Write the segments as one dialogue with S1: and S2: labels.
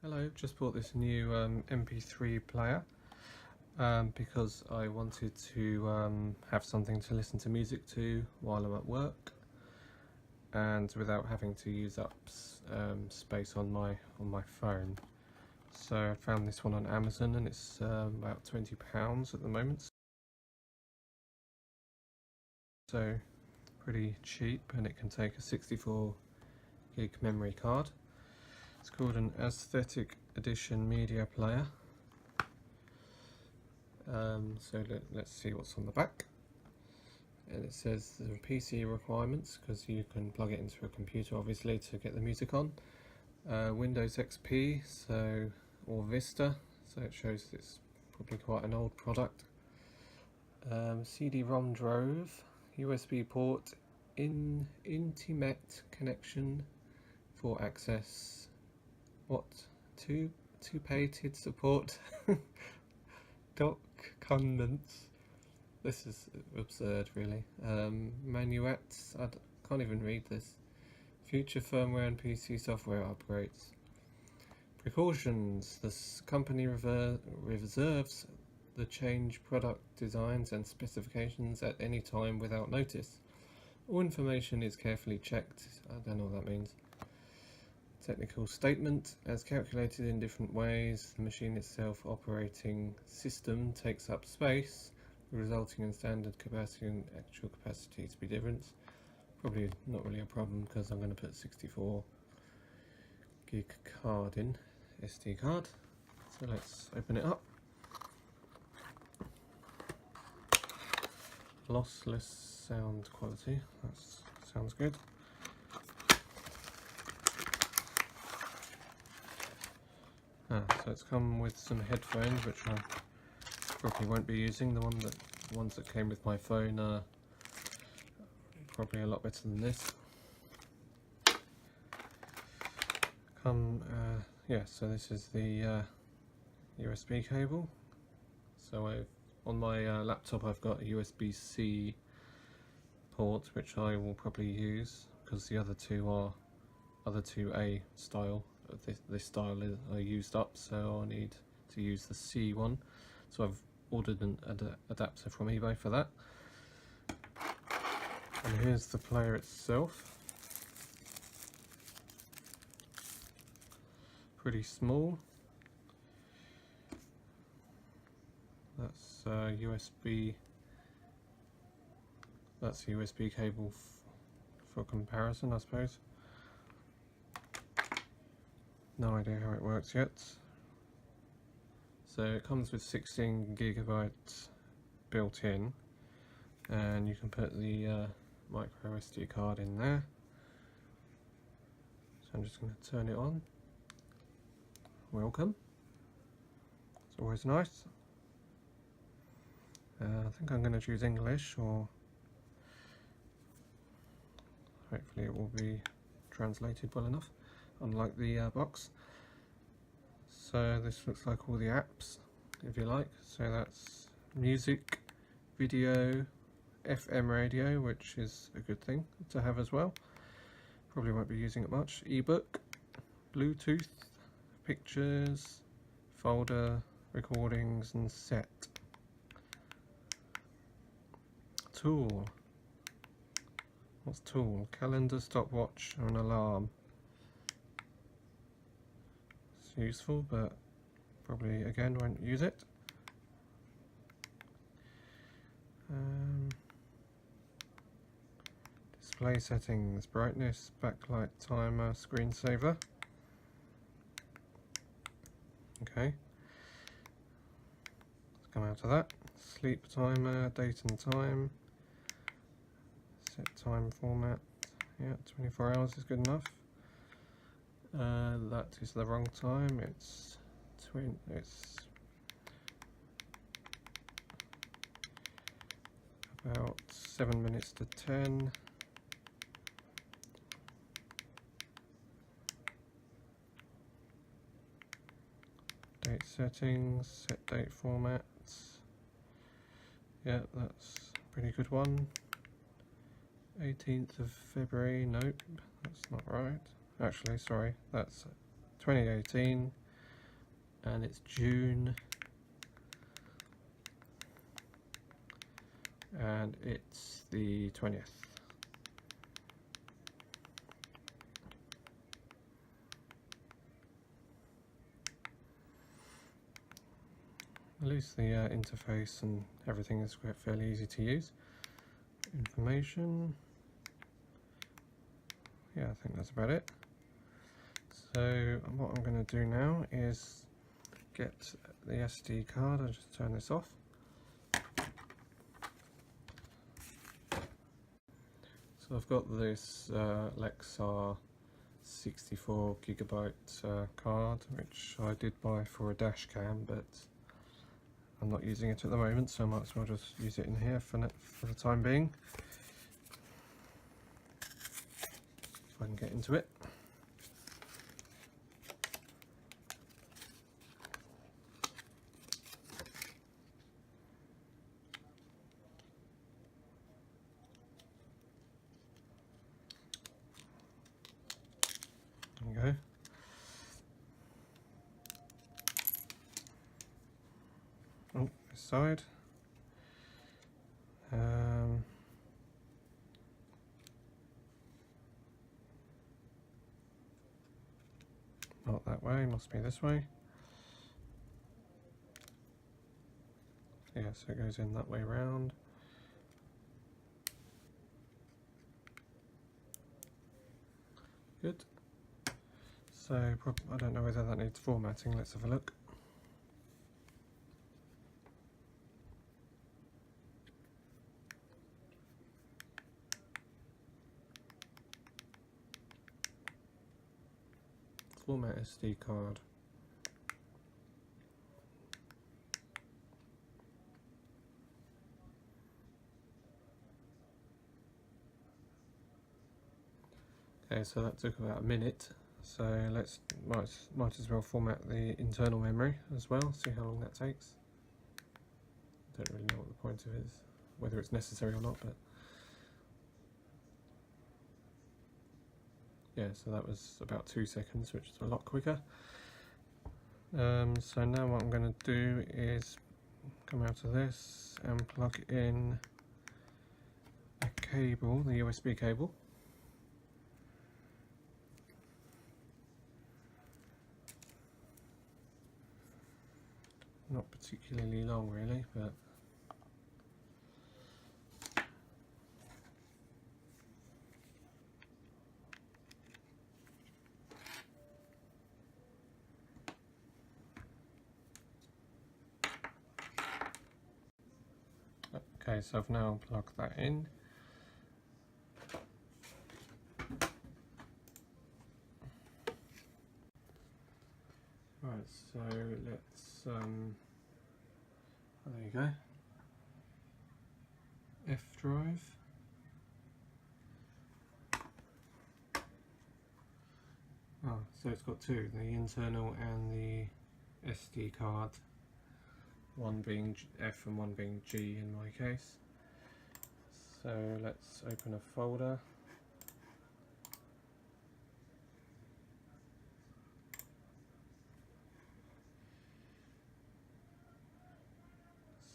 S1: Hello, just bought this new MP3 player because I wanted to have something to listen to music to while I'm at work and without having to use up space on my phone. So I found this one on Amazon and it's about £20 at the moment, so pretty cheap, and it can take a 64 gig memory card. It's called an Aesthetic Edition Media Player. So let's see what's on the back. And it says the PC requirements, because you can plug it into a computer obviously to get the music on. Windows XP, or Vista, so it shows it's probably quite an old product. CD-ROM drove, USB port, intimate connection for access. What? Two-pated support. Dock condens. This is absurd, really. Manuets. I can't even read this. Future firmware and PC software upgrades. Precautions. This company reserves the change product designs and specifications at any time without notice. All information is carefully checked. I don't know what that means. Technical statement: as calculated in different ways, the machine itself operating system takes up space, resulting in standard capacity and actual capacity to be different. Probably not really a problem because I'm going to put 64 gig card in, SD card. So let's open it up. Lossless sound quality, that sounds good. So it's come with some headphones, which I probably won't be using. The ones that came with my phone are probably a lot better than this. So this is the USB cable. So on my laptop I've got a USB-C port, which I will probably use because the other two are A style. This style are used up, so I need to use the C one. So I've ordered an adapter from eBay for that. And here's the player itself. Pretty small. That's USB. That's a USB cable for comparison, I suppose. No idea how it works yet. So it comes with 16 gigabytes built in, and you can put the micro SD card in there. So I'm just going to turn it on. Welcome. It's always nice. I think I'm going to choose English, or hopefully it will be translated well enough, unlike the box. So this looks like all the apps, if you like. So that's music, video, FM radio, which is a good thing to have as well. Probably won't be using it much. Ebook, Bluetooth, pictures, folder, recordings, and set. Tool. What's tool? Calendar, stopwatch, or an alarm. It's useful, but probably again won't use it. Display settings: brightness, backlight, timer, screensaver. Okay. Let's come out of that. Sleep timer, date and time. Set time format. Yeah, 24 hours is good enough. That is the wrong time. It's about 7 minutes to 10. Date settings, set date formats. Yeah, that's a pretty good one. 18th of February, nope, that's not right. Actually, sorry, that's 2018, and it's June, and it's the 20th. At least the interface and everything is quite fairly easy to use. Information, yeah, I think that's about it. So what I'm going to do now is get the SD card. I'll just turn this off. So I've got this Lexar 64GB card, which I did buy for a dash cam, but I'm not using it at the moment, so I might as well just use it in here for the time being. If I can get into it. There we go. Oh, this side. Not that way, must be this way. Yeah, so it goes in that way round. Good. So I don't know whether that needs formatting. Let's have a look. Format SD card. Okay, so that took about a minute. So let's might as well format the internal memory as well. See how long that takes. Don't really know what the point of it is, whether it's necessary or not, but yeah. So that was about 2 seconds, which is a lot quicker. So now what I'm going to do is come out of this and plug in a cable, the USB cable. Not particularly long really, but okay, so I've now plugged that in. Right, so let's there you go. F drive. Oh, so it's got two, the internal and the SD card. One being F and one being G in my case. So let's open a folder.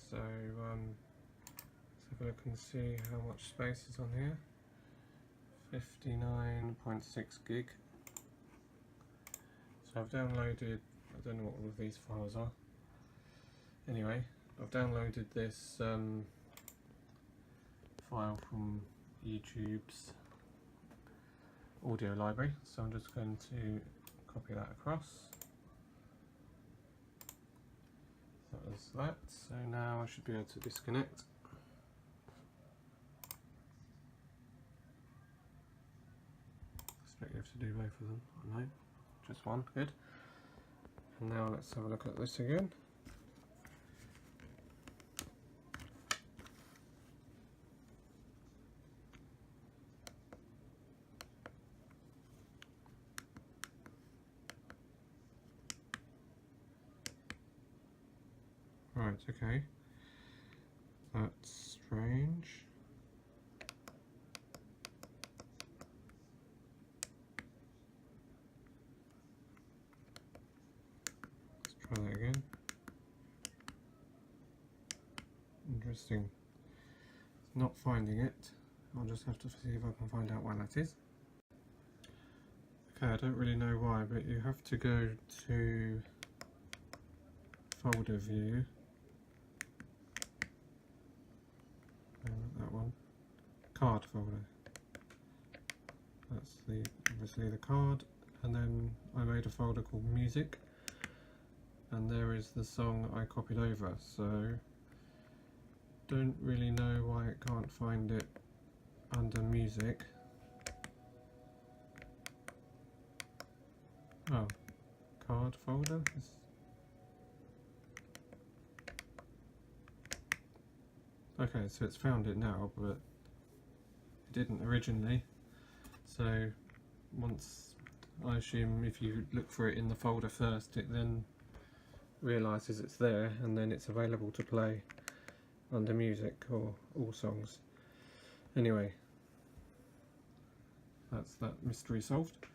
S1: So let's have a look and see how much space is on here. 59.6 gig. So I've downloaded, I don't know what all of these files are. Anyway, I've downloaded this file from YouTube's audio library, so I'm just going to copy that across. That was that, so now I should be able to disconnect. I expect you have to do both of them, no, just one, good. And now let's have a look at this again. Right, okay. That's strange. Let's try that interesting. It's not finding it. I'll just have to see if I can find out why that is. Okay, I don't really know why, but you have to go to folder view. That one. Card folder. That's obviously the card, and then I made a folder called music, and there is the song I copied over, so don't really know why it can't find it under music. Oh, card folder? Okay, so it's found it now, but it didn't originally. So once, I assume if you look for it in the folder first, it then realises it's there, and then it's available to play under music or all songs. Anyway, that's that mystery solved.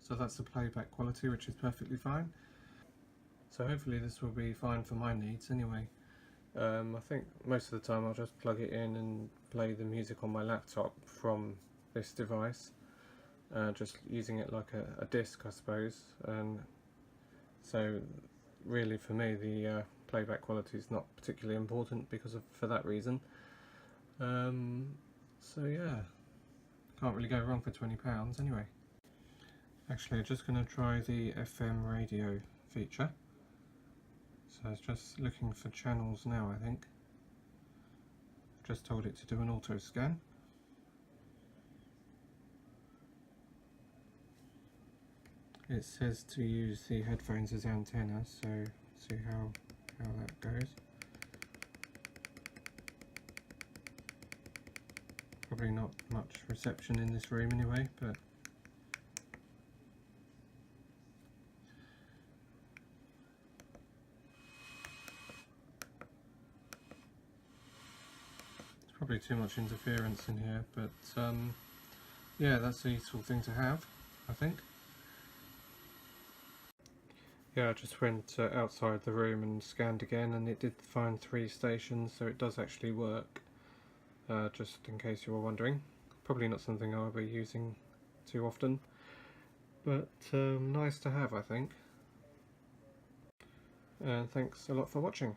S1: So that's the playback quality, which is perfectly fine. So hopefully this will be fine for my needs anyway. I think most of the time I'll just plug it in and play the music on my laptop from this device, just using it like a disc, I suppose. And so really for me the playback quality is not particularly important for that reason. So yeah, can't really go wrong for £20 anyway. Actually, I'm just going to try the FM radio feature. So it's just looking for channels now, I think. I've just told it to do an auto scan. It says to use the headphones as antenna, so see how that goes. Probably not much reception in this room anyway, but probably too much interference in here, but yeah, that's a useful thing to have, I think. Yeah, I just went outside the room and scanned again, and it did find 3 stations, so it does actually work, just in case you were wondering. Probably not something I'll be using too often, but nice to have, I think. And thanks a lot for watching.